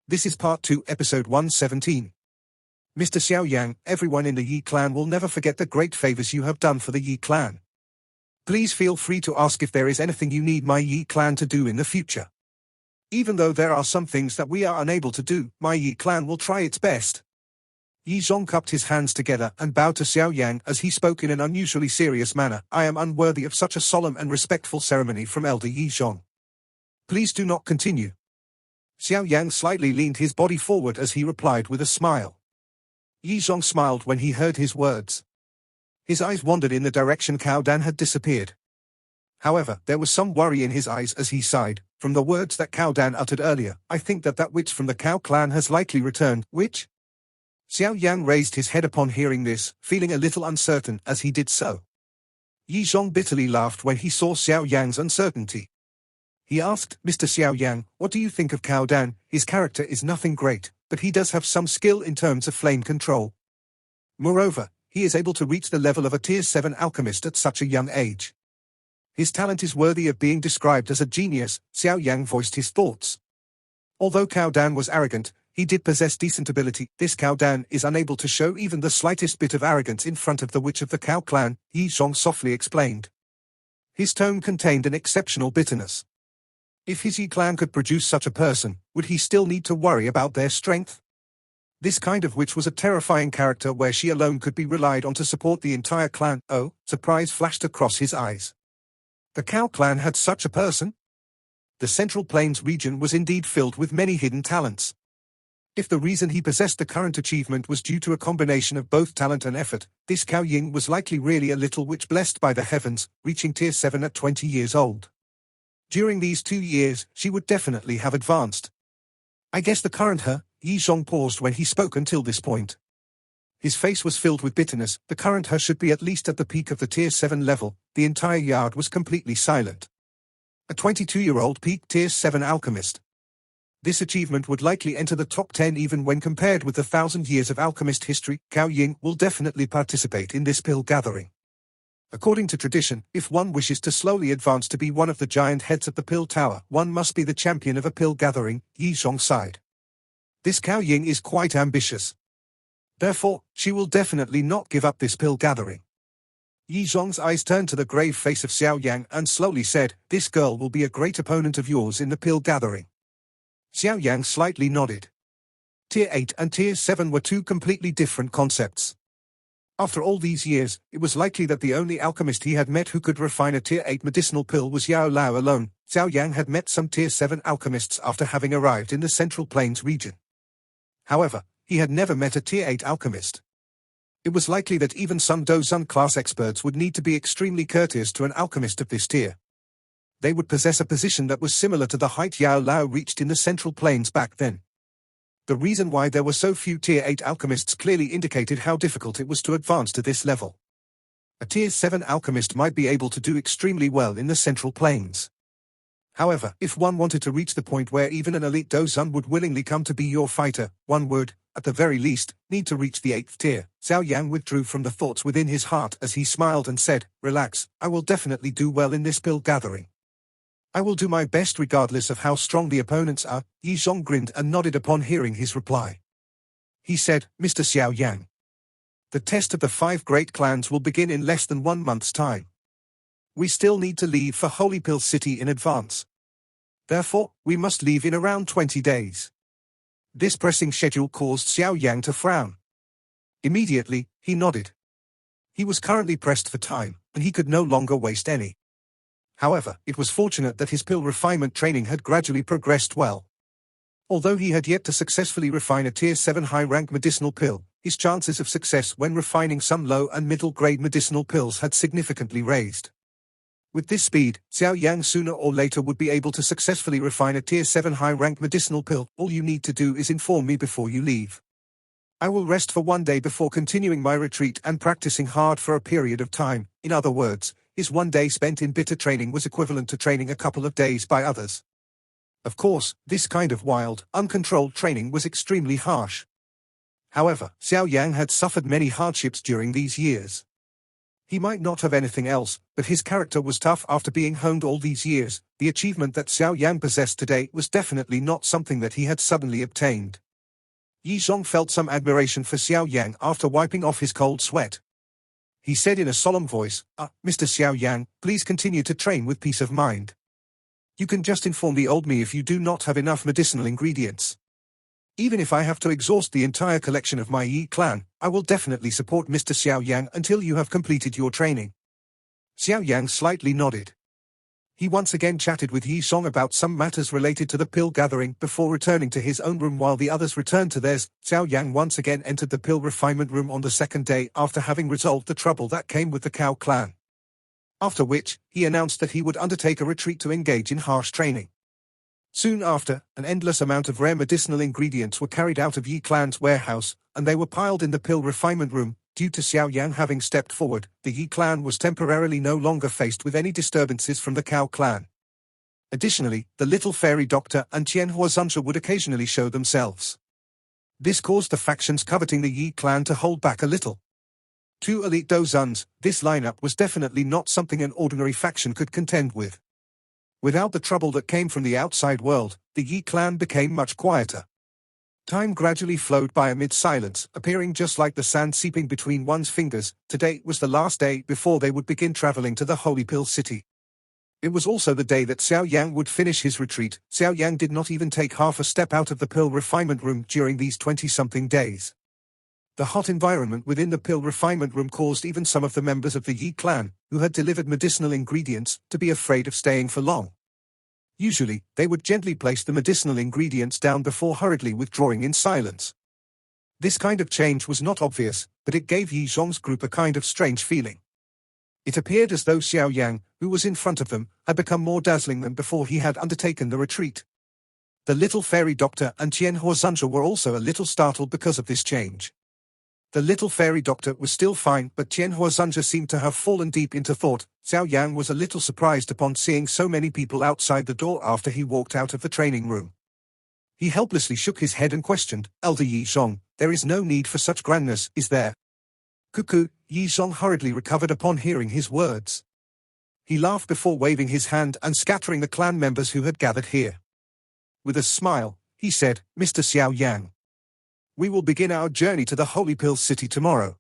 This is Part 2, Episode 117. Mr. Xiao Yan, everyone in the Yi clan will never forget the great favors you have done for the Yi clan. Please feel free to ask if there is anything you need my Yi clan to do in the future. Even though there are some things that we are unable to do, my Yi clan will try its best. Yi Zhong cupped his hands together and bowed to Xiao Yan as he spoke in an unusually serious manner. I am unworthy of such a solemn and respectful ceremony from Elder Yi Zhong. Please do not continue. Xiao Yan slightly leaned his body forward as he replied with a smile. Yi Zhong smiled when he heard his words. His eyes wandered in the direction Cao Dan had disappeared. However, there was some worry in his eyes as he sighed. From the words that Cao Dan uttered earlier, I think that witch from the Cao clan has likely returned. Which? Xiao Yan raised his head upon hearing this, feeling a little uncertain as he did so. Yi Zhong bitterly laughed when he saw Xiao Yan's uncertainty. He asked, Mr. Xiao Yan, what do you think of Cao Dan? His character is nothing great, but he does have some skill in terms of flame control. Moreover, he is able to reach the level of a Tier 7 alchemist at such a young age. His talent is worthy of being described as a genius. Xiao Yan voiced his thoughts. Although Cao Dan was arrogant, he did possess decent ability. This Cao Dan is unable to show even the slightest bit of arrogance in front of the witch of the Cao clan, Yi Zhong softly explained. His tone contained an exceptional bitterness. If his Yi clan could produce such a person, would he still need to worry about their strength? This kind of witch was a terrifying character where she alone could be relied on to support the entire clan. Oh, surprise flashed across his eyes. The Cao clan had such a person? The Central Plains region was indeed filled with many hidden talents. If the reason he possessed the current achievement was due to a combination of both talent and effort, this Cao Ying was likely really a little witch blessed by the heavens, reaching Tier 7 at 20 years old. During these 2 years, she would definitely have advanced. I guess the current her. Yi Zhong paused when he spoke until this point. His face was filled with bitterness. The current her should be at least at the peak of the Tier 7 level. The entire yard was completely silent. A 22-year-old peak Tier 7 alchemist. This achievement would likely enter the top 10 even when compared with the 1,000 years of alchemist history. Cao Ying will definitely participate in this pill gathering. According to tradition, if one wishes to slowly advance to be one of the giant heads of the pill tower, one must be the champion of a pill gathering. Yi Zhong sighed. This Cao Ying is quite ambitious. Therefore, she will definitely not give up this pill gathering. Yi Zhong's eyes turned to the grave face of Xiao Yan and slowly said, this girl will be a great opponent of yours in the pill gathering. Xiao Yan slightly nodded. Tier 8 and Tier 7 were two completely different concepts. After all these years, it was likely that the only alchemist he had met who could refine a Tier 8 medicinal pill was Yao Lao alone. Xiao Yan had met some Tier 7 alchemists after having arrived in the Central Plains region. However, he had never met a Tier 8 alchemist. It was likely that even some Dozun class experts would need to be extremely courteous to an alchemist of this tier. They would possess a position that was similar to the height Yao Lao reached in the Central Plains back then. The reason why there were so few Tier 8 alchemists clearly indicated how difficult it was to advance to this level. A Tier 7 alchemist might be able to do extremely well in the Central Plains. However, if one wanted to reach the point where even an elite Dozun would willingly come to be your fighter, one would, at the very least, need to reach the 8th tier. Xiao Yan withdrew from the thoughts within his heart as he smiled and said, relax, I will definitely do well in this pill gathering. I will do my best regardless of how strong the opponents are. Yi Zhong grinned and nodded upon hearing his reply. He said, Mr. Xiao Yan. The test of the 5 great clans will begin in less than 1 month's time. We still need to leave for Holy Pill City in advance. Therefore, we must leave in around 20 days. This pressing schedule caused Xiao Yan to frown. Immediately, he nodded. He was currently pressed for time, and he could no longer waste any. However, it was fortunate that his pill refinement training had gradually progressed well. Although he had yet to successfully refine a Tier 7 high-rank medicinal pill, his chances of success when refining some low and middle-grade medicinal pills had significantly raised. With this speed, Xiao Yan sooner or later would be able to successfully refine a Tier 7 high-rank medicinal pill. All you need to do is inform me before you leave. I will rest for 1 day before continuing my retreat and practicing hard for a period of time. In other words, his 1 day spent in bitter training was equivalent to training a couple of days by others. Of course, this kind of wild, uncontrolled training was extremely harsh. However, Xiao Yan had suffered many hardships during these years. He might not have anything else, but his character was tough after being honed all these years. The achievement that Xiao Yan possessed today was definitely not something that he had suddenly obtained. Yi Zhong felt some admiration for Xiao Yan after wiping off his cold sweat. He said in a solemn voice, Mr. Xiao Yan, please continue to train with peace of mind. You can just inform the old me if you do not have enough medicinal ingredients. Even if I have to exhaust the entire collection of my Yi clan, I will definitely support Mr. Xiao Yang until you have completed your training. Xiao Yang slightly nodded. He once again chatted with Yi Zhong about some matters related to the pill gathering before returning to his own room while the others returned to theirs. Xiao Yang once again entered the pill refinement room on the second day after having resolved the trouble that came with the Cow clan. After which, he announced that he would undertake a retreat to engage in harsh training. Soon after, an endless amount of rare medicinal ingredients were carried out of Yi clan's warehouse, and they were piled in the pill refinement room. Due to Xiao Yan having stepped forward, the Yi clan was temporarily no longer faced with any disturbances from the Cow clan. Additionally, the little fairy doctor and Qian Huazunja would occasionally show themselves. This caused the factions coveting the Yi clan to hold back a little. Two elite Dozuns, this lineup was definitely not something an ordinary faction could contend with. Without the trouble that came from the outside world, the Yi clan became much quieter. Time gradually flowed by amid silence, appearing just like the sand seeping between one's fingers. Today was the last day before they would begin traveling to the Holy Pill City. It was also the day that Xiao Yang would finish his retreat. Xiao Yang did not even take half a step out of the pill refinement room during these 20-something days. The hot environment within the pill refinement room caused even some of the members of the Yi clan, who had delivered medicinal ingredients, to be afraid of staying for long. Usually, they would gently place the medicinal ingredients down before hurriedly withdrawing in silence. This kind of change was not obvious, but it gave Yi Zhong's group a kind of strange feeling. It appeared as though Xiao Yang, who was in front of them, had become more dazzling than before he had undertaken the retreat. The little fairy doctor and Qian Huazunja were also a little startled because of this change. The little fairy doctor was still fine, but Qian Huazunja seemed to have fallen deep into thought. Xiao Yang was a little surprised upon seeing so many people outside the door after he walked out of the training room. He helplessly shook his head and questioned, Elder Yi Zhong, there is no need for such grandness, is there? Cuckoo, Yi Zhong hurriedly recovered upon hearing his words. He laughed before waving his hand and scattering the clan members who had gathered here. With a smile, he said, Mr. Xiao Yang, we will begin our journey to the Holy Pill City tomorrow.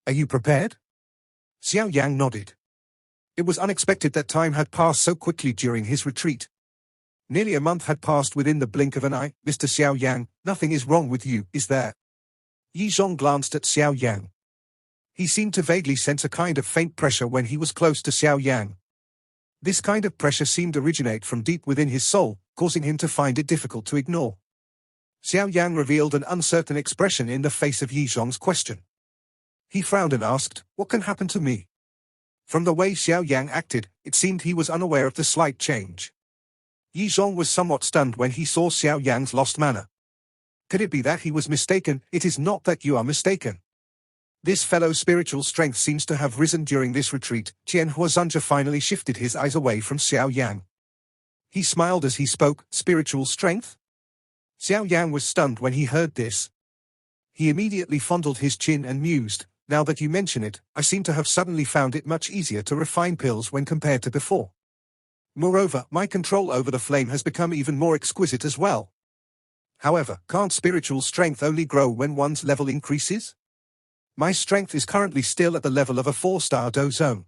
Are you prepared? Xiao Yang nodded. It was unexpected that time had passed so quickly during his retreat. Nearly a month had passed within the blink of an eye. Mr. Xiao Yang, nothing is wrong with you, is there? Yi Zhong glanced at Xiao Yang. He seemed to vaguely sense a kind of faint pressure when he was close to Xiao Yang. This kind of pressure seemed to originate from deep within his soul, causing him to find it difficult to ignore. Xiao Yang revealed an uncertain expression in the face of Yi Zhong's question. He frowned and asked, what can happen to me? From the way Xiao Yang acted, it seemed he was unaware of the slight change. Yi Zhong was somewhat stunned when he saw Xiao Yang's lost manner. Could it be that he was mistaken? It is not that you are mistaken. This fellow's spiritual strength seems to have risen during this retreat. Qian Huazunja finally shifted his eyes away from Xiao Yang. He smiled as he spoke, spiritual strength? Xiao Yang was stunned when he heard this. He immediately fondled his chin and mused, now that you mention it, I seem to have suddenly found it much easier to refine pills when compared to before. Moreover, my control over the flame has become even more exquisite as well. However, can't spiritual strength only grow when one's level increases? My strength is currently still at the level of a 4-star Dozone.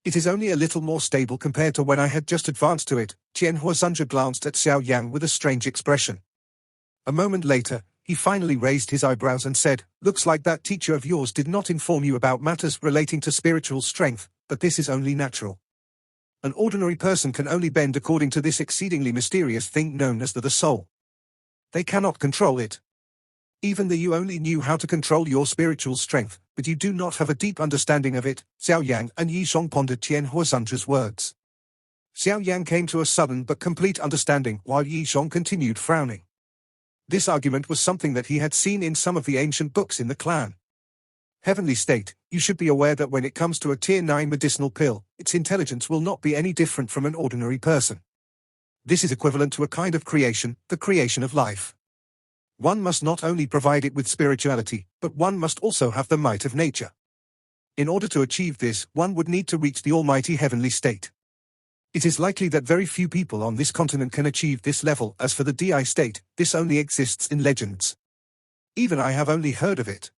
It is only a little more stable compared to when I had just advanced to it. Qian Huazunja glanced at Xiao Yang with a strange expression. A moment later, he finally raised his eyebrows and said, looks like that teacher of yours did not inform you about matters relating to spiritual strength, but this is only natural. An ordinary person can only bend according to this exceedingly mysterious thing known as the soul. They cannot control it. Even though you only knew how to control your spiritual strength, but you do not have a deep understanding of it. Xiao Yang and Yi Zhong pondered Qian Huazunja's words. Xiao Yang came to a sudden but complete understanding, while Yi Zhong continued frowning. This argument was something that he had seen in some of the ancient books in the clan. Heavenly State, you should be aware that when it comes to a Tier 9 medicinal pill, its intelligence will not be any different from an ordinary person. This is equivalent to a kind of creation, the creation of life. One must not only provide it with spirituality, but one must also have the might of nature. In order to achieve this, one would need to reach the almighty heavenly state. It is likely that very few people on this continent can achieve this level. As for the DI state, this only exists in legends. Even I have only heard of it.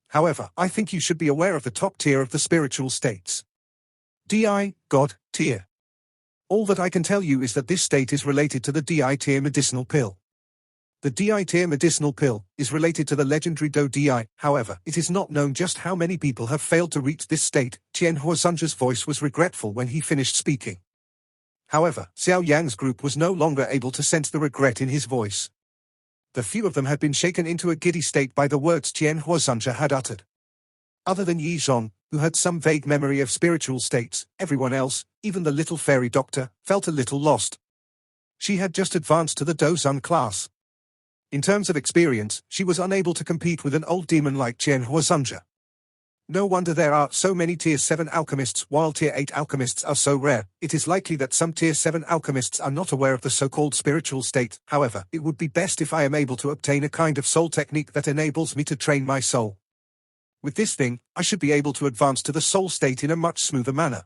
However, I think you should be aware of the top tier of the spiritual states. DI, God, tier. All that I can tell you is that this state is related to the DI tier medicinal pill. The DI tier medicinal pill is related to the legendary Do DI, however, it is not known just how many people have failed to reach this state. Tian Huazunja's voice was regretful when he finished speaking. However, Xiao Yan's group was no longer able to sense the regret in his voice. The few of them had been shaken into a giddy state by the words Tian Huazunja had uttered. Other than Yi Zhong, who had some vague memory of spiritual states, everyone else, even the little fairy doctor, felt a little lost. She had just advanced to the Dozun class. In terms of experience, she was unable to compete with an old demon like Tian Huazunja. No wonder there are so many Tier 7 alchemists while Tier 8 alchemists are so rare. It is likely that some Tier 7 alchemists are not aware of the so-called spiritual state. However, it would be best if I am able to obtain a kind of soul technique that enables me to train my soul. With this thing, I should be able to advance to the soul state in a much smoother manner.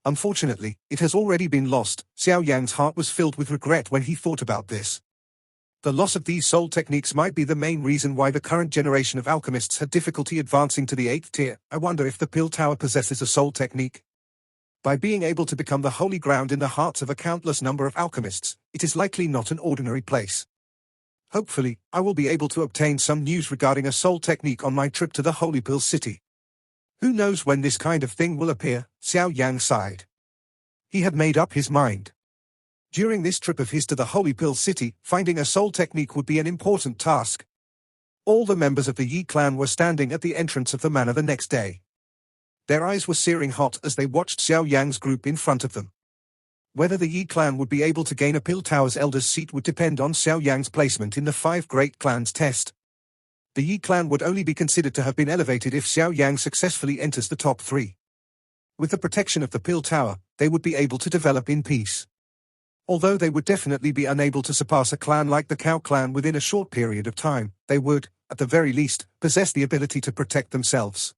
Unfortunately, it has already been lost. Xiao Yan's heart was filled with regret when he thought about this. The loss of these soul techniques might be the main reason why the current generation of alchemists had difficulty advancing to the 8th tier. I wonder if the Pill Tower possesses a soul technique. By being able to become the holy ground in the hearts of a countless number of alchemists, it is likely not an ordinary place. Hopefully, I will be able to obtain some news regarding a soul technique on my trip to the Holy Pill City. Who knows when this kind of thing will appear? Xiao Yang sighed. He had made up his mind. During this trip of his to the Holy Pill City, finding a soul technique would be an important task. All the members of the Yi clan were standing at the entrance of the manor the next day. Their eyes were searing hot as they watched Xiao Yang's group in front of them. Whether the Yi clan would be able to gain a Pill Tower's elder's seat would depend on Xiao Yang's placement in the 5 Great Clans test. The Yi clan would only be considered to have been elevated if Xiao Yang successfully enters the top 3. With the protection of the Pill Tower, they would be able to develop in peace. Although they would definitely be unable to surpass a clan like the Cow clan within a short period of time, they would, at the very least, possess the ability to protect themselves.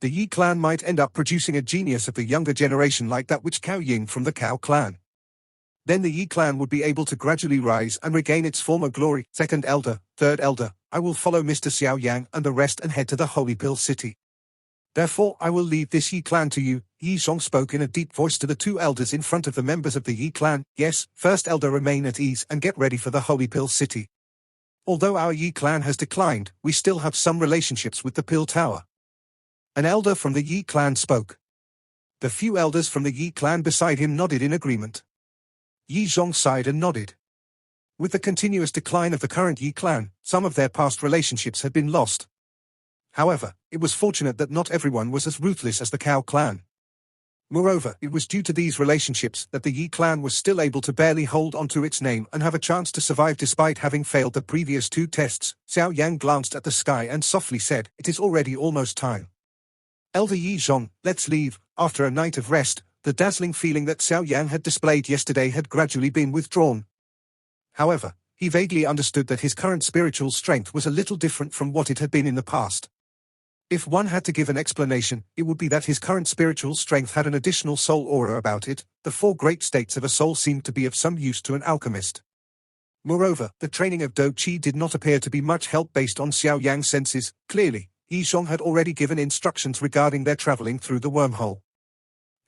The Yi clan might end up producing a genius of the younger generation like that which Cao Ying from the Cow clan. Then the Yi clan would be able to gradually rise and regain its former glory. Second elder, third elder, I will follow Mr. Xiao Yang and the rest and head to the Holy Pill City. Therefore I will leave this Yi clan to you. Yi Zhong spoke in a deep voice to the 2 elders in front of the members of the Yi clan. Yes, first elder, remain at ease and get ready for the Holy Pill City. Although our Yi clan has declined, we still have some relationships with the Pill Tower. An elder from the Yi clan spoke. The few elders from the Yi clan beside him nodded in agreement. Yi Zhong sighed and nodded. With the continuous decline of the current Yi clan, some of their past relationships had been lost. However, it was fortunate that not everyone was as ruthless as the Cow clan. Moreover, it was due to these relationships that the Yi clan was still able to barely hold onto its name and have a chance to survive despite having failed the previous 2 tests. Xiao Yang glanced at the sky and softly said, "It is already almost time. Elder Yi Zhong, let's leave." After a night of rest, the dazzling feeling that Xiao Yang had displayed yesterday had gradually been withdrawn. However, he vaguely understood that his current spiritual strength was a little different from what it had been in the past. If one had to give an explanation, it would be that his current spiritual strength had an additional soul aura about it. The 4 great states of a soul seemed to be of some use to an alchemist. Moreover, the training of Do Qi did not appear to be much help based on Xiao Yang's senses. Clearly, Yi Zhong had already given instructions regarding their traveling through the wormhole.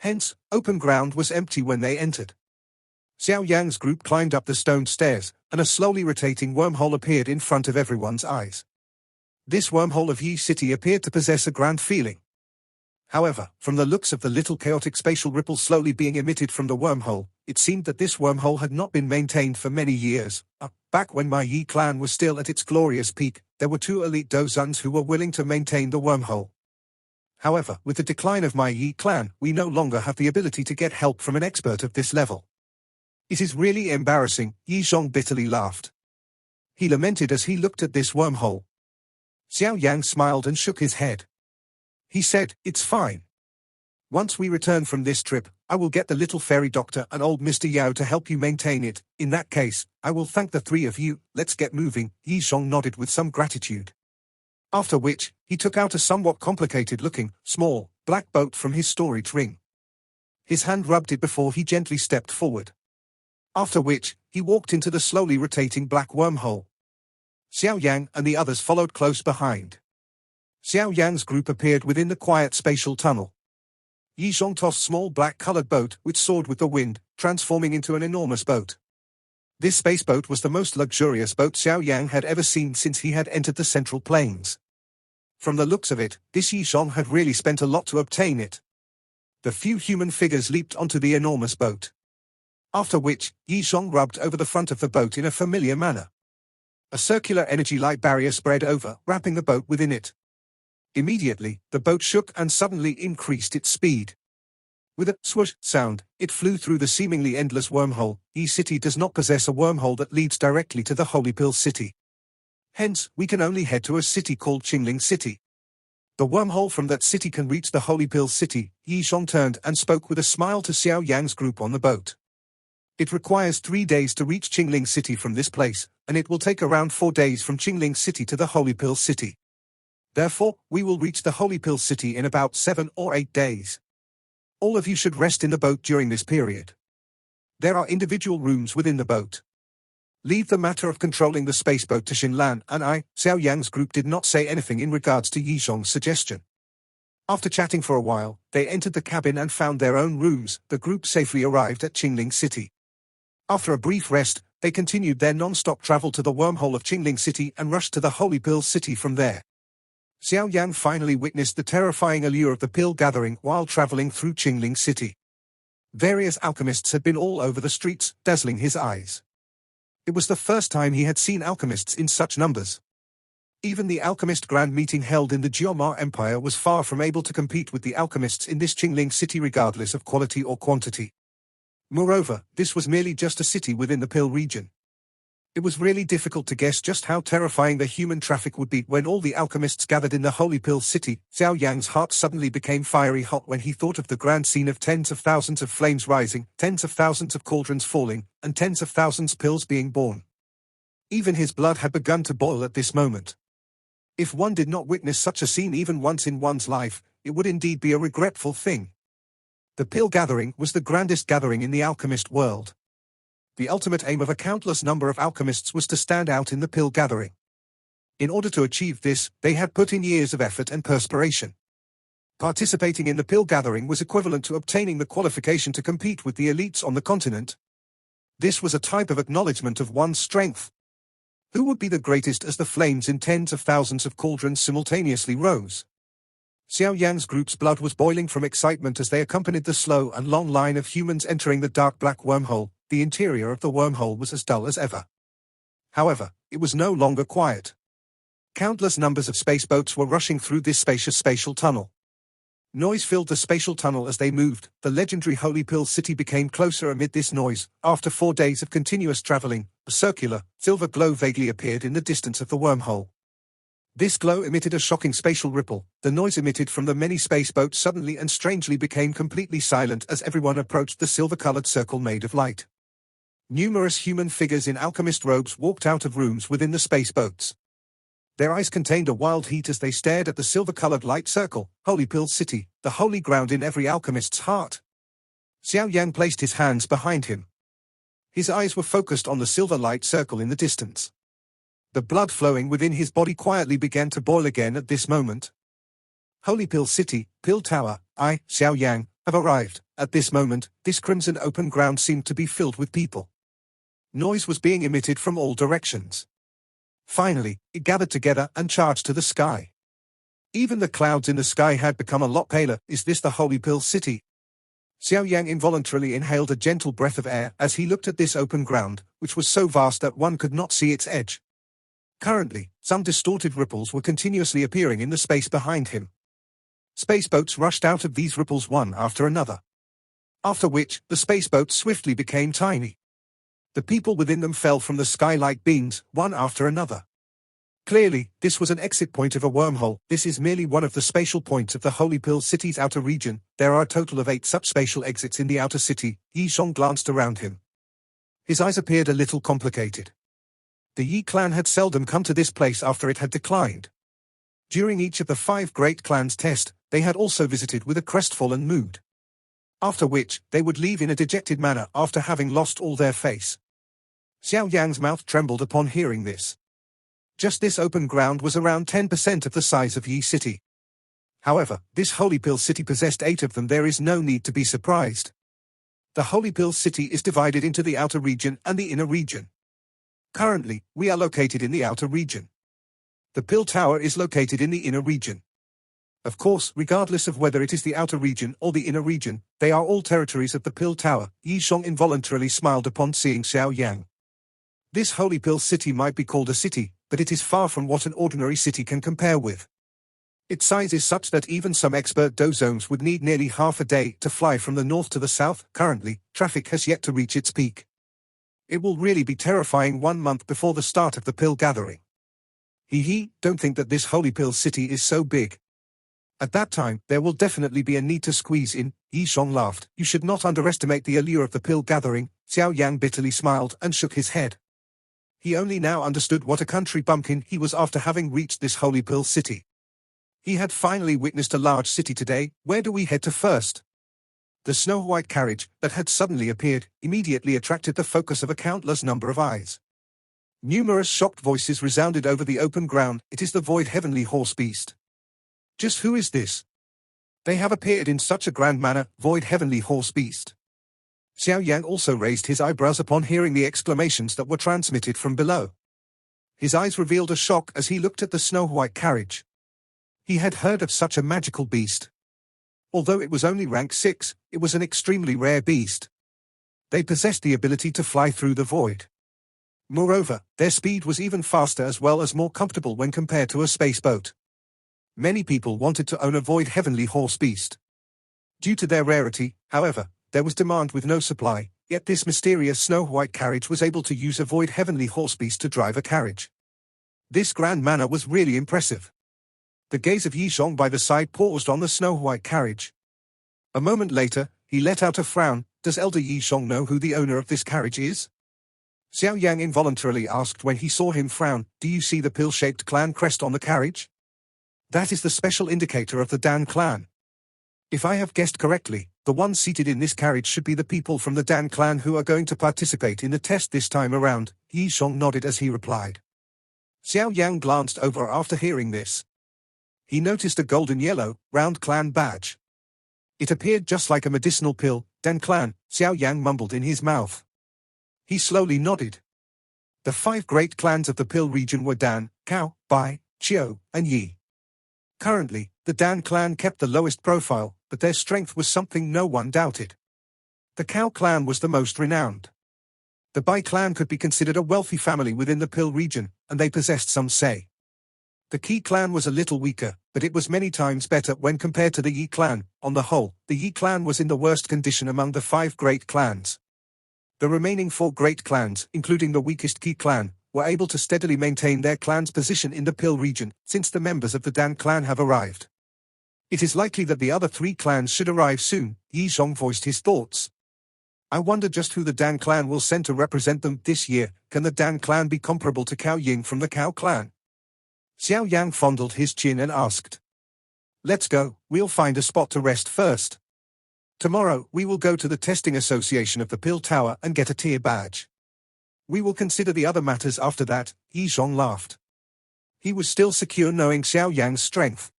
Hence, open ground was empty when they entered. Xiao Yang's group climbed up the stone stairs, and a slowly rotating wormhole appeared in front of everyone's eyes. This wormhole of Yi City appeared to possess a grand feeling. However, from the looks of the little chaotic spatial ripple slowly being emitted from the wormhole, it seemed that this wormhole had not been maintained for many years. Back when my Yi clan was still at its glorious peak, there were 2 elite Dozuns who were willing to maintain the wormhole. However, with the decline of my Yi clan, we no longer have the ability to get help from an expert of this level. It is really embarrassing, Yi Zhong bitterly laughed. He lamented as he looked at this wormhole. Xiao Yang smiled and shook his head. He said, "It's fine. Once we return from this trip, I will get the little fairy doctor and old Mr. Yao to help you maintain it. In that case, I will thank the 3 of you. Let's get moving." Yi Zhong nodded with some gratitude. After which, he took out a somewhat complicated-looking, small, black boat from his storage ring. His hand rubbed it before he gently stepped forward. After which, he walked into the slowly rotating black wormhole. Xiao Yan and the others followed close behind. Xiao Yan's group appeared within the quiet spatial tunnel. Yi Zhong tossed small black-colored boat which soared with the wind, transforming into an enormous boat. This space boat was the most luxurious boat Xiao Yan had ever seen since he had entered the Central Plains. From the looks of it, this Yi Zhong had really spent a lot to obtain it. The few human figures leaped onto the enormous boat. After which, Yi Zhong rubbed over the front of the boat in a familiar manner. A circular energy light barrier spread over, wrapping the boat within it. Immediately, the boat shook and suddenly increased its speed. With a swoosh sound, it flew through the seemingly endless wormhole. Yi City does not possess a wormhole that leads directly to the Holy Pill City. Hence, we can only head to a city called Qingling City. The wormhole from that city can reach the Holy Pill City. Yi Zhong turned and spoke with a smile to Xiao Yang's group on the boat. It requires 3 days to reach Qingling City from this place, and it will take around 4 days from Qingling City to the Holy Pill City. Therefore, we will reach the Holy Pill City in about 7 or 8 days. All of you should rest in the boat during this period. There are individual rooms within the boat. Leave the matter of controlling the spaceboat to Xinlan and I. Xiao Yang's group did not say anything in regards to Yi Zhong's suggestion. After chatting for a while, they entered the cabin and found their own rooms. The group safely arrived at Qingling City. After a brief rest, they continued their non-stop travel to the wormhole of Qingling City and rushed to the Holy Pill City from there. Xiao Yan finally witnessed the terrifying allure of the pill gathering while traveling through Qingling City. Various alchemists had been all over the streets, dazzling his eyes. It was the first time he had seen alchemists in such numbers. Even the alchemist grand meeting held in the Jiomar Empire was far from able to compete with the alchemists in this Qingling City regardless of quality or quantity. Moreover, this was merely just a city within the pill region. It was really difficult to guess just how terrifying the human traffic would be when all the alchemists gathered in the Holy Pill City. Xiao Yang's heart suddenly became fiery hot when he thought of the grand scene of tens of thousands of flames rising, tens of thousands of cauldrons falling, and tens of thousands of pills being born. Even his blood had begun to boil at this moment. If one did not witness such a scene even once in one's life, it would indeed be a regretful thing. The pill gathering was the grandest gathering in the alchemist world. The ultimate aim of a countless number of alchemists was to stand out in the pill gathering. In order to achieve this, they had put in years of effort and perspiration. Participating in the pill gathering was equivalent to obtaining the qualification to compete with the elites on the continent. This was a type of acknowledgement of one's strength. Who would be the greatest as the flames in tens of thousands of cauldrons simultaneously rose? Xiao Yan's group's blood was boiling from excitement as they accompanied the slow and long line of humans entering the dark black wormhole. The interior of the wormhole was as dull as ever. However, it was no longer quiet. Countless numbers of spaceboats were rushing through this spacious spatial tunnel. Noise filled the spatial tunnel as they moved. The legendary Holy Pill City became closer amid this noise. After 4 days of continuous traveling, a circular, silver glow vaguely appeared in the distance of the wormhole. This glow emitted a shocking spatial ripple. The noise emitted from the many spaceboats suddenly and strangely became completely silent as everyone approached the silver-colored circle made of light. Numerous human figures in alchemist robes walked out of rooms within the spaceboats. Their eyes contained a wild heat as they stared at the silver-colored light circle. Holy Pill City, the holy ground in every alchemist's heart. Xiao Yan placed his hands behind him. His eyes were focused on the silver light circle in the distance. The blood flowing within his body quietly began to boil again at this moment. Holy Pill City, Pill Tower, I, Xiao Yan, have arrived. At this moment, this crimson open ground seemed to be filled with people. Noise was being emitted from all directions. Finally, it gathered together and charged to the sky. Even the clouds in the sky had become a lot paler. Is this the Holy Pill City? Xiao Yan involuntarily inhaled a gentle breath of air as he looked at this open ground, which was so vast that one could not see its edge. Currently, some distorted ripples were continuously appearing in the space behind him. Spaceboats rushed out of these ripples one after another. After which, the spaceboats swiftly became tiny. The people within them fell from the sky like beams, one after another. Clearly, this was an exit point of a wormhole. This is merely one of the spatial points of the Holy Pill City's outer region. There are a total of 8 such spatial exits in the outer city. Yi Zhong glanced around him. His eyes appeared a little complicated. The Yi clan had seldom come to this place after it had declined. During each of the 5 great clans' test, they had also visited with a crestfallen mood. After which, they would leave in a dejected manner after having lost all their face. Xiao Yang's mouth trembled upon hearing this. Just this open ground was around 10% of the size of Yi City. However, this Holy Pill City possessed 8 of them. There is no need to be surprised. The Holy Pill City is divided into the outer region and the inner region. Currently, we are located in the outer region. The Pill Tower is located in the inner region. Of course, regardless of whether it is the outer region or the inner region, they are all territories of the Pill Tower. Yi Zhong involuntarily smiled upon seeing Xiao Yang. This Holy Pill City might be called a city, but it is far from what an ordinary city can compare with. Its size is such that even some expert dozones would need nearly half a day to fly from the north to the south. Currently, traffic has yet to reach its peak. It will really be terrifying 1 month before the start of the pill gathering. Don't think that this Holy Pill City is so big. At that time, there will definitely be a need to squeeze in. Yi Zhong laughed. You should not underestimate the allure of the pill gathering. Xiao Yang bitterly smiled and shook his head. He only now understood what a country bumpkin he was after having reached this Holy Pill City. He had finally witnessed a large city today. Where do we head to first? The snow-white carriage that had suddenly appeared immediately attracted the focus of a countless number of eyes. Numerous shocked voices resounded over the open ground. It is the Void Heavenly Horse Beast. Just who is this? They have appeared in such a grand manner. Void Heavenly Horse Beast. Xiao Yang also raised his eyebrows upon hearing the exclamations that were transmitted from below. His eyes revealed a shock as he looked at the snow-white carriage. He had heard of such a magical beast. Although it was only rank 6, it was an extremely rare beast. They possessed the ability to fly through the void. Moreover, their speed was even faster as well as more comfortable when compared to a space boat. Many people wanted to own a Void Heavenly Horse Beast. Due to their rarity, however, there was demand with no supply, yet this mysterious snow-white carriage was able to use a Void Heavenly Horse Beast to drive a carriage. This grand manner was really impressive. The gaze of Yi Zhong by the side paused on the snow-white carriage. A moment later, he let out a frown. Does Elder Yi Zhong know who the owner of this carriage is? Xiao Yang involuntarily asked when he saw him frown. Do you see the pill-shaped clan crest on the carriage? That is the special indicator of the Dan clan. If I have guessed correctly, the ones seated in this carriage should be the people from the Dan clan who are going to participate in the test this time around. Yi Zhong nodded as he replied. Xiao Yang glanced over after hearing this. He noticed a golden-yellow, round clan badge. It appeared just like a medicinal pill. Dan clan, Xiao Yang mumbled in his mouth. He slowly nodded. The 5 great clans of the pill region were Dan, Cao, Bai, Qiu, and Yi. Currently, the Dan clan kept the lowest profile, but their strength was something no one doubted. The Cao clan was the most renowned. The Bai clan could be considered a wealthy family within the pill region, and they possessed some say. The Qi clan was a little weaker, but it was many times better when compared to the Yi clan. On the whole, the Yi clan was in the worst condition among the 5 great clans. The remaining 4 great clans, including the weakest Qi clan, were able to steadily maintain their clan's position in the Pill region, since the members of the Dan clan have arrived. It is likely that the other 3 clans should arrive soon. Yi Zhong voiced his thoughts. I wonder just who the Dan clan will send to represent them this year. Can the Dan clan be comparable to Cao Ying from the Cao clan? Xiao Yang fondled his chin and asked. Let's go, we'll find a spot to rest first. Tomorrow, we will go to the testing association of the Pill Tower and get a tier badge. We will consider the other matters after that. Yi Zhong laughed. He was still secure knowing Xiao Yang's strength.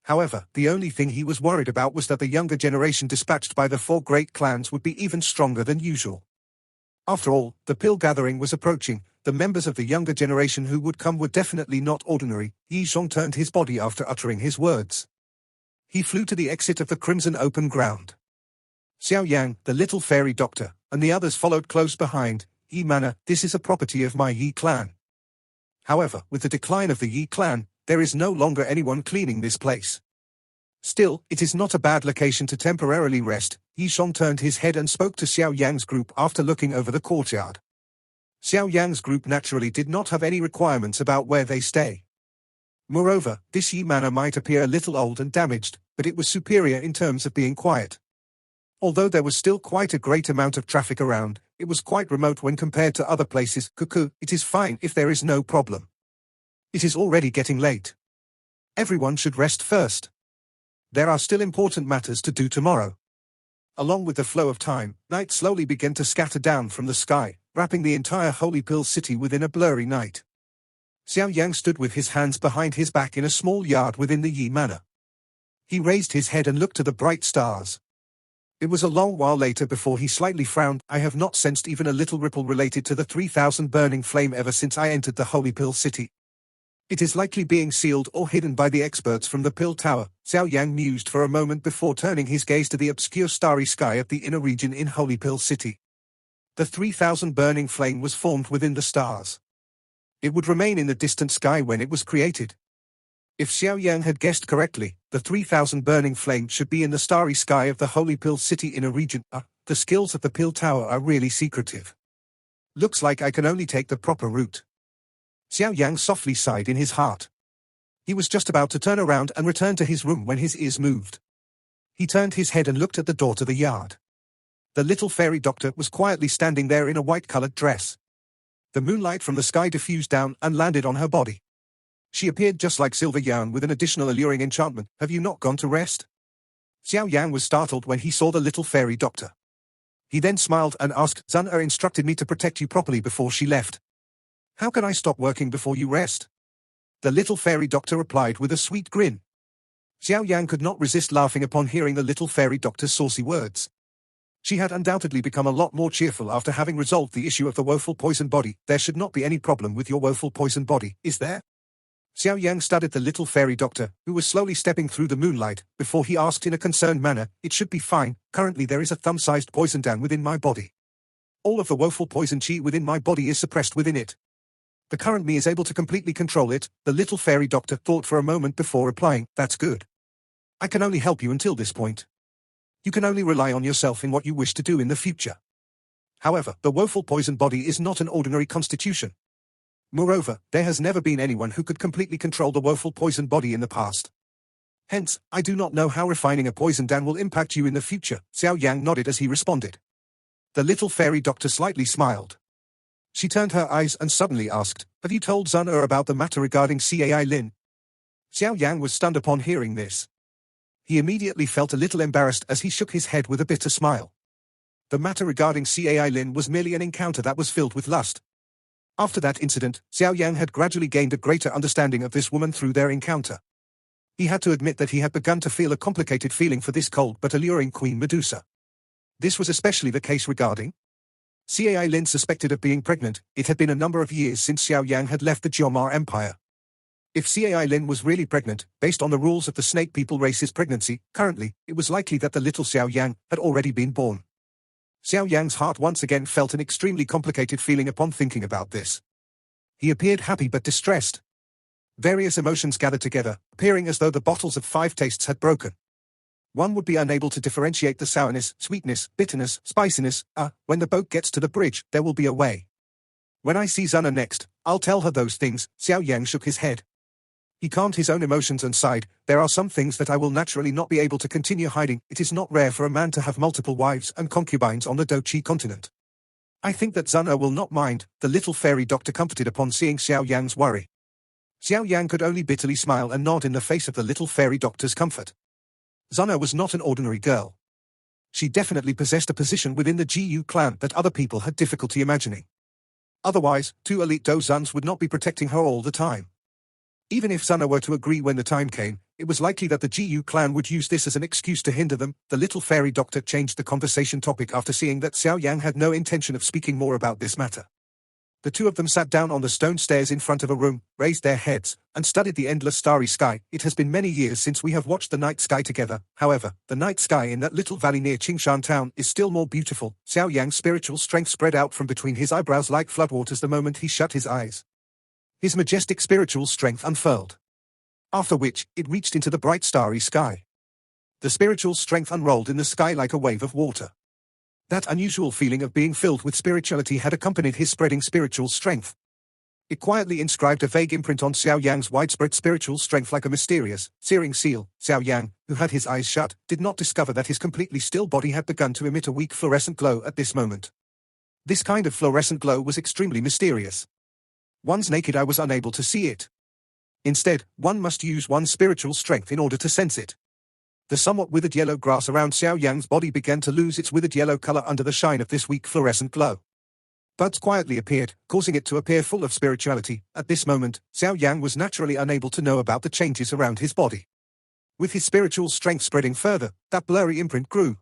However, the only thing he was worried about was that the younger generation dispatched by the 4 great clans would be even stronger than usual. After all, the pill gathering was approaching. The members of the younger generation who would come were definitely not ordinary. Yi Zhong turned his body after uttering his words. He flew to the exit of the crimson open ground. Xiao Yang, the little fairy doctor, and the others followed close behind. Yi Manor, this is a property of my Yi clan. However, with the decline of the Yi clan, there is no longer anyone cleaning this place. Still, it is not a bad location to temporarily rest. Yi Zhong turned his head and spoke to Xiao Yang's group after looking over the courtyard. Xiao Yang's group naturally did not have any requirements about where they stay. Moreover, this Yi Manor might appear a little old and damaged, but it was superior in terms of being quiet. Although there was still quite a great amount of traffic around, it was quite remote when compared to other places. Cuckoo, it is fine if there is no problem. It is already getting late. Everyone should rest first. There are still important matters to do tomorrow. Along with the flow of time, night slowly began to scatter down from the sky, wrapping the entire Holy Pill city within a blurry night. Xiao Yang stood with his hands behind his back in a small yard within the Yi Manor. He raised his head and looked to the bright stars. It was a long while later before he slightly frowned. I have not sensed even a little ripple related to the 3000 burning flame ever since I entered the Holy Pill city. It is likely being sealed or hidden by the experts from the Pill Tower, Xiao Yang mused for a moment before turning his gaze to the obscure starry sky of the inner region in Holy Pill city. The 3000 burning flame was formed within the stars. It would remain in the distant sky when it was created. If Xiao Yang had guessed correctly, the 3000 burning flame should be in the starry sky of the Holy Pill city inner region. The skills of the Pill Tower are really secretive. Looks like I can only take the proper route. Xiao Yang softly sighed in his heart. He was just about to turn around and return to his room when his ears moved. He turned his head and looked at the door to the yard. The little fairy doctor was quietly standing there in a white-colored dress. The moonlight from the sky diffused down and landed on her body. She appeared just like Silver Yarn with an additional alluring enchantment. Have you not gone to rest? Xiao Yang was startled when he saw the little fairy doctor. He then smiled and asked, Zun instructed me to protect you properly before she left. How can I stop working before you rest? The little fairy doctor replied with a sweet grin. Xiao Yang could not resist laughing upon hearing the little fairy doctor's saucy words. She had undoubtedly become a lot more cheerful after having resolved the issue of the woeful poison body. There should not be any problem with your woeful poison body, is there? Xiao Yang studied the little fairy doctor, who was slowly stepping through the moonlight, before he asked in a concerned manner, It should be fine. Currently there is a thumb-sized poison dam within my body. All of the woeful poison chi within my body is suppressed within it. The current me is able to completely control it. The little fairy doctor thought for a moment before replying, That's good. I can only help you until this point. You can only rely on yourself in what you wish to do in the future. However, the woeful poison body is not an ordinary constitution. Moreover, there has never been anyone who could completely control the woeful poison body in the past. Hence, I do not know how refining a poison dam will impact you in the future. Xiao Yang nodded as he responded. The little fairy doctor slightly smiled. She turned her eyes and suddenly asked, Have you told Zun about the matter regarding Cai Lin? Xiao Yang was stunned upon hearing this. He immediately felt a little embarrassed as he shook his head with a bitter smile. The matter regarding Cai Lin was merely an encounter that was filled with lust. After that incident, Xiao Yang had gradually gained a greater understanding of this woman through their encounter. He had to admit that he had begun to feel a complicated feeling for this cold but alluring Queen Medusa. This was especially the case regarding Cai Lin, suspected of being pregnant. It had been a number of years since Xiao Yang had left the Jiomar Empire. If Cai Lin was really pregnant, based on the rules of the snake people race's pregnancy, currently, it was likely that the little Xiao Yang had already been born. Xiao Yang's heart once again felt an extremely complicated feeling upon thinking about this. He appeared happy but distressed. Various emotions gathered together, appearing as though the bottles of 5 tastes had broken. One would be unable to differentiate the sourness, sweetness, bitterness, spiciness. When the boat gets to the bridge, there will be a way. When I see Zuna next, I'll tell her those things. Xiao Yang shook his head. He calmed his own emotions and sighed. There are some things that I will naturally not be able to continue hiding. It is not rare for a man to have multiple wives and concubines on the Dochi continent. I think that Zuna will not mind, the little fairy doctor comforted upon seeing Xiao Yang's worry. Xiao Yang could only bitterly smile and nod in the face of the little fairy doctor's comfort. Zuna was not an ordinary girl. She definitely possessed a position within the GU clan that other people had difficulty imagining. Otherwise, 2 elite Dozuns would not be protecting her all the time. Even if Zuna were to agree when the time came, it was likely that the GU clan would use this as an excuse to hinder them. The little fairy doctor changed the conversation topic after seeing that Xiao Yang had no intention of speaking more about this matter. The two of them sat down on the stone stairs in front of a room, raised their heads, and studied the endless starry sky. It has been many years since we have watched the night sky together. However, the night sky in that little valley near Qingshan town is still more beautiful. Xiao Yang's spiritual strength spread out from between his eyebrows like floodwaters the moment he shut his eyes. His majestic spiritual strength unfurled. After which, it reached into the bright starry sky. The spiritual strength unrolled in the sky like a wave of water. That unusual feeling of being filled with spirituality had accompanied his spreading spiritual strength. It quietly inscribed a vague imprint on Xiao Yang's widespread spiritual strength like a mysterious, searing seal. Xiao Yang, who had his eyes shut, did not discover that his completely still body had begun to emit a weak fluorescent glow at this moment. This kind of fluorescent glow was extremely mysterious. One's naked eye was unable to see it. Instead, one must use one's spiritual strength in order to sense it. The somewhat withered yellow grass around Xiao Yan's body began to lose its withered yellow color under the shine of this weak fluorescent glow. Buds quietly appeared, causing it to appear full of spirituality. At this moment, Xiao Yan was naturally unable to know about the changes around his body. With his spiritual strength spreading further, that blurry imprint grew.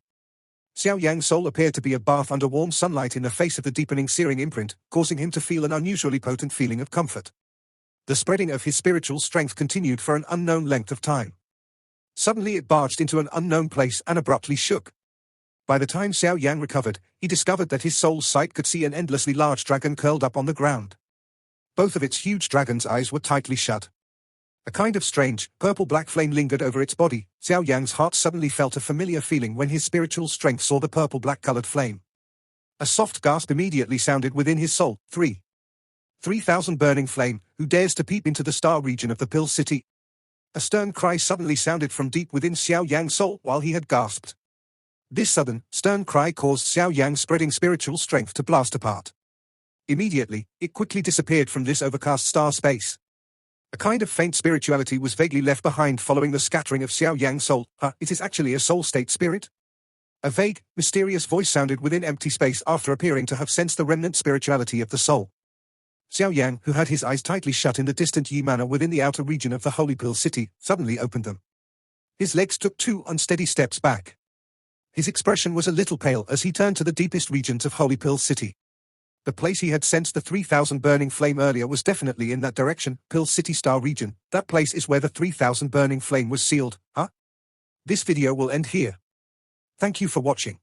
Xiao Yan's soul appeared to be a bath under warm sunlight in the face of the deepening searing imprint, causing him to feel an unusually potent feeling of comfort. The spreading of his spiritual strength continued for an unknown length of time. Suddenly it barged into an unknown place and abruptly shook. By the time Xiao Yan recovered, he discovered that his soul's sight could see an endlessly large dragon curled up on the ground. Both of its huge dragon's eyes were tightly shut. A kind of strange, purple-black flame lingered over its body. Xiao Yan's heart suddenly felt a familiar feeling when his spiritual strength saw the purple-black-colored flame. A soft gasp immediately sounded within his soul. 3,000 burning flame, who dares to peep into the star region of the Pill City? A stern cry suddenly sounded from deep within Xiao Yan's soul while he had gasped. This sudden, stern cry caused Xiao Yan's spreading spiritual strength to blast apart. Immediately, it quickly disappeared from this overcast star space. A kind of faint spirituality was vaguely left behind following the scattering of Xiao Yan's soul. It is actually a soul-state spirit? A vague, mysterious voice sounded within empty space after appearing to have sensed the remnant spirituality of the soul. Xiao Yan, who had his eyes tightly shut in the distant Yi manner within the outer region of the Holy Pill City, suddenly opened them. His legs took 2 unsteady steps back. His expression was a little pale as he turned to the deepest regions of Holy Pill City. The place he had sensed the 3,000 burning flame earlier was definitely in that direction, Pill City Star region. That place is where the 3,000 burning flame was sealed. This video will end here. Thank you for watching.